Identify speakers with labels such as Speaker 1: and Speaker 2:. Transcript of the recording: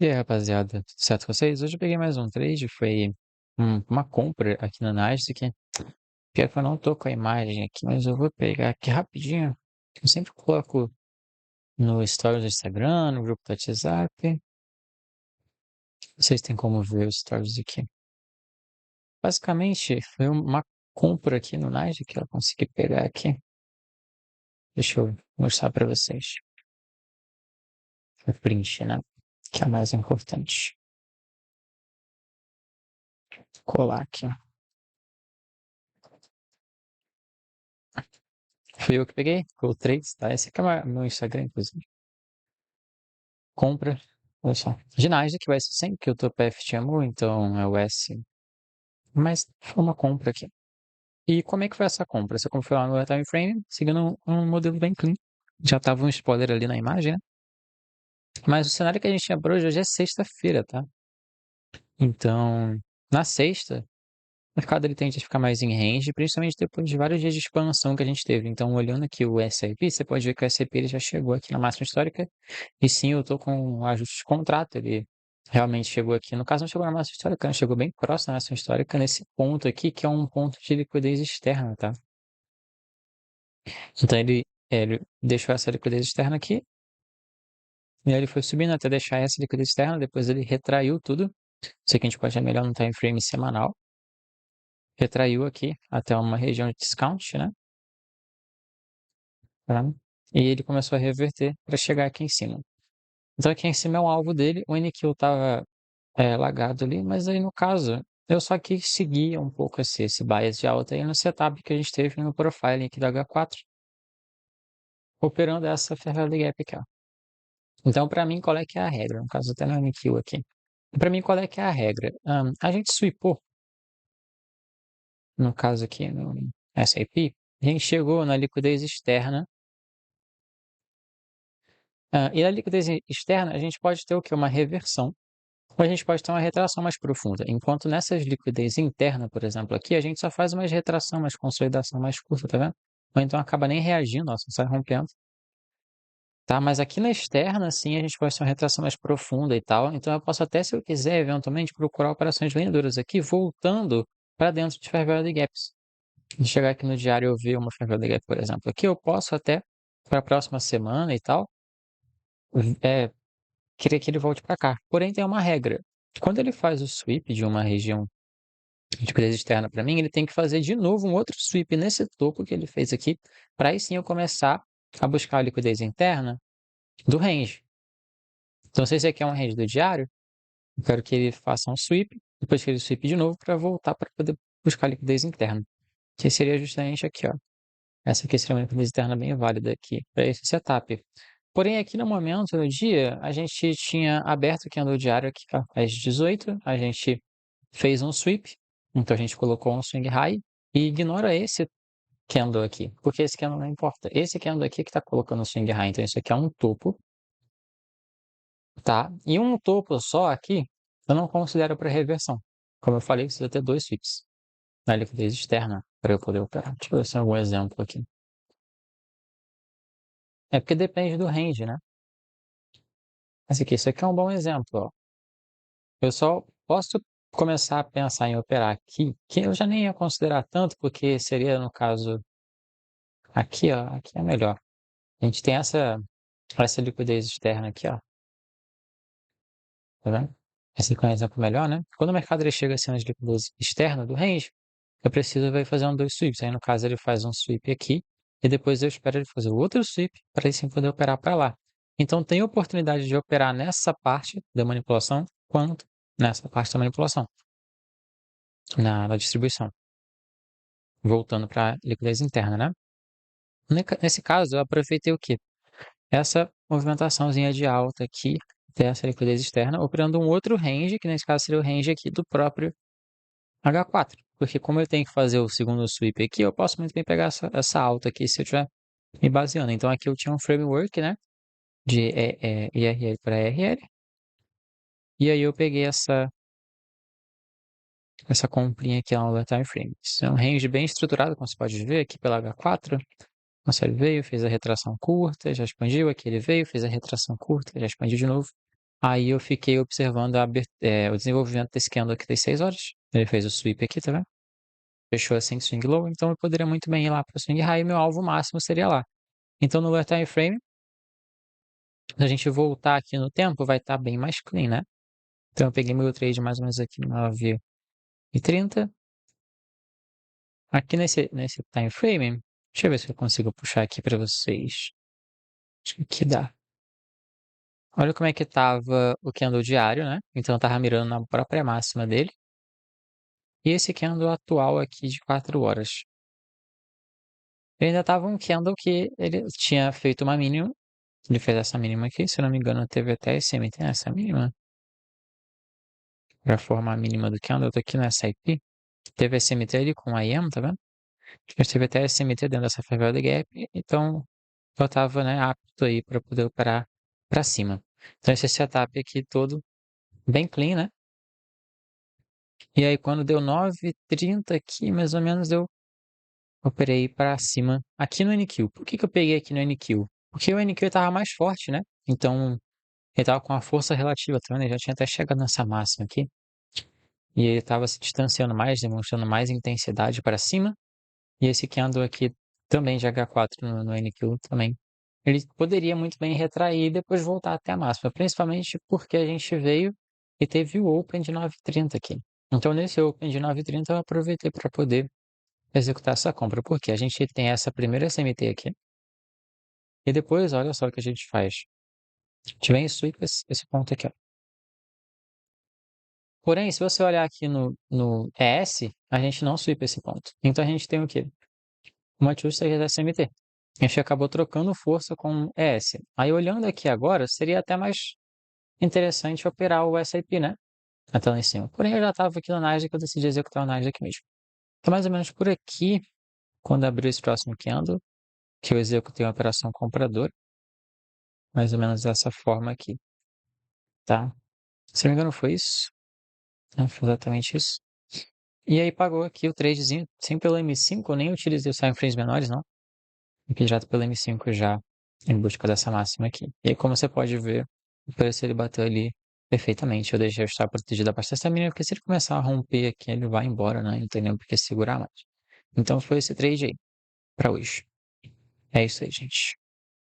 Speaker 1: E aí, rapaziada, tudo certo com vocês? Hoje eu peguei mais um trade, foi uma compra aqui na Nasdaq. Pior que eu não tô com a imagem aqui, mas eu vou pegar aqui rapidinho. Eu sempre coloco no Stories do Instagram, no grupo do WhatsApp. Vocês têm como ver os Stories aqui. Basicamente, foi uma compra aqui no Nasdaq que eu consegui pegar aqui. Deixa eu mostrar para vocês. O print, né? Que é o mais importante. Colar aqui. Fui eu que peguei, o trades, tá? Esse aqui é o meu Instagram, inclusive. Compra, olha só. Ginásio que o S100, que o teu PF te amou, então é o S. Mas foi uma compra aqui. E como é que foi essa compra? Essa compra foi lá no time frame, seguindo um modelo bem clean. Já tava um spoiler ali na imagem, né? Mas o cenário que a gente tinha para hoje é sexta-feira, tá? Então, na sexta, o mercado ele tende a ficar mais em range, principalmente depois de vários dias de expansão que a gente teve. Então, olhando aqui o S&P, você pode ver que o S&P ele já chegou aqui na máxima histórica. E sim, eu tô com um ajuste de contrato. Ele realmente chegou aqui. No caso, não chegou na máxima histórica, né? Chegou bem próximo da máxima histórica nesse ponto aqui, que é um ponto de liquidez externa, tá? Então, ele deixou essa liquidez externa aqui. E aí ele foi subindo até deixar essa liquidez externa. Depois ele retraiu tudo. Isso aqui a gente pode ver melhor no time frame semanal. Retraiu aqui até uma região de discount, né? Tá? E ele começou a reverter para chegar aqui em cima. Então aqui em cima é o alvo dele. O NQ estava lagado ali, mas aí no caso eu só quis seguir um pouco esse bias de alta aí no setup que a gente teve no profiling aqui da H4, operando essa Fairvalue Gap aqui, ó. Então para mim qual é que é a regra? No caso até no NQ aqui. Para mim qual é que é a regra? A gente swipou, no caso aqui no S&P, a gente chegou na liquidez externa. E na liquidez externa, a gente pode ter o quê? Uma reversão, ou a gente pode ter uma retração mais profunda. Enquanto nessas liquidez interna, por exemplo, aqui, a gente só faz uma retração, mais consolidação mais curta, tá vendo? Ou então acaba nem reagindo, ó, só sai rompendo. Tá? Mas aqui na externa, sim, a gente pode ter uma retração mais profunda e tal. Então eu posso até, se eu quiser, eventualmente, procurar operações vendedoras aqui, voltando para dentro de Fair Value Gaps. Se chegar aqui no diário e eu ver uma Fair Value Gap, por exemplo, aqui, eu posso até, para a próxima semana e tal, é, querer que ele volte para cá. Porém, tem uma regra. Quando ele faz o sweep de uma região de liquidez externa para mim, ele tem que fazer de novo um outro sweep nesse topo que ele fez aqui, para aí sim eu começar a buscar a liquidez interna do range. Então, se esse aqui é um range do diário, eu quero que ele faça um sweep, depois que ele sweep de novo, para voltar para poder buscar a liquidez interna. Que seria justamente aqui, ó. Essa aqui seria uma liquidez interna bem válida aqui, para esse setup. Porém, aqui no momento, no dia, a gente tinha aberto o candle diário aqui, ó, às 18, a gente fez um sweep, então a gente colocou um swing high e ignora esse candle aqui, porque esse candle não importa. Esse candle aqui que está colocando o swing high, então isso aqui é um topo, tá? E um topo só aqui, eu não considero para reversão. Como eu falei, precisa ter dois sweeps na liquidez externa para eu poder operar. Deixa eu ver se tem algum exemplo aqui. É porque depende do range, né? Mas aqui, isso aqui é um bom exemplo, ó. Eu só posso começar a pensar em operar aqui, que eu já nem ia considerar tanto, porque seria, no caso, aqui, ó, aqui é melhor. A gente tem essa liquidez externa aqui, ó, tá vendo? Esse aqui é um exemplo melhor, né? Quando o mercado ele chega assim nas liquidez externa do range, eu preciso vai fazer dois sweeps. Aí, no caso, ele faz um sweep aqui, e depois eu espero ele fazer outro sweep, para aí sim poder operar para lá. Então, tem oportunidade de operar nessa parte da manipulação, quanto nessa parte da manipulação, na distribuição. Voltando para a liquidez interna, né? Nesse caso, eu aproveitei o quê? Essa movimentaçãozinha de alta aqui, dessa liquidez externa, operando um outro range, que nesse caso seria o range aqui do próprio H4. Porque como eu tenho que fazer o segundo sweep aqui, eu posso muito bem pegar essa alta aqui se eu estiver me baseando. Então aqui eu tinha um framework, né? De IRL para RL. E aí eu peguei essa comprinha aqui no time frame. Isso é um range bem estruturado, como você pode ver aqui pela H4. Nossa, ele veio, fez a retração curta, já expandiu, aqui ele veio, fez a retração curta, já expandiu de novo. Aí eu fiquei observando o desenvolvimento desse candle aqui das 6 horas. Ele fez o sweep aqui, tá vendo? Fechou assim, swing low, então eu poderia muito bem ir lá para o swing high e meu alvo máximo seria lá. Então no lower time frame, se a gente voltar aqui no tempo, vai estar bem mais clean, né? Então eu peguei meu trade mais ou menos aqui no 9h30. Aqui nesse time frame, deixa eu ver se eu consigo puxar aqui para vocês. Acho que dá. Olha como é que tava o candle diário, né? Então eu tava mirando na própria máxima dele. E esse candle atual aqui de 4 horas. Ele ainda tava um candle que ele tinha feito uma mínima. Ele fez essa mínima aqui, se eu não me engano, teve até SMT nessa mínima. Para formar a mínima do candle, eu tô aqui no SIP. Teve SMT ali com IM, tá vendo? Mas teve até SMT dentro dessa Fair Value Gap. Então eu tava, né, apto aí para poder operar para cima. Então esse setup aqui todo bem clean, né? E aí quando deu 9h30 aqui, mais ou menos, eu operei para cima aqui no NQ. Por que que eu peguei aqui no NQ? Porque o NQ estava mais forte, né? Então ele estava com a força relativa, tá vendo? Ele já tinha até chegado nessa máxima aqui. E ele estava se distanciando mais, demonstrando mais intensidade para cima. E esse candle aqui também de H4 no NQ também. Ele poderia muito bem retrair e depois voltar até a máxima, principalmente porque a gente veio e teve o Open de 9h30 aqui. Então, nesse Open de 9h30, eu aproveitei para poder executar essa compra, porque a gente tem essa primeira SMT aqui, e depois, olha só o que a gente faz. A gente vem e sweep esse ponto aqui, ó. Porém, se você olhar aqui no ES, a gente não sweep esse ponto. Então, a gente tem o quê? Uma Tuesday da SMT. A gente acabou trocando força com ES. Aí, olhando aqui agora, seria até mais interessante operar o SIP, né? Até lá em cima. Porém, eu já estava aqui no Nasdaq, eu decidi executar o Nasdaq mesmo. Então, mais ou menos por aqui, quando abrir esse próximo candle, que eu executei uma operação compradora, mais ou menos dessa forma aqui, tá? Se não me engano, foi isso. Não foi exatamente isso. E aí pagou aqui o tradezinho, sem pelo M5, eu nem utilizei os time frames menores, não. Aqui direto pelo M5 já, em busca dessa máxima aqui. E aí, como você pode ver, o preço ele bateu ali perfeitamente. Eu deixei eu estar protegido abaixo dessa mínima, porque se ele começar a romper aqui, ele vai embora, né? Não tem nem por que segurar mais. Então foi esse trade aí, pra hoje. É isso aí, gente.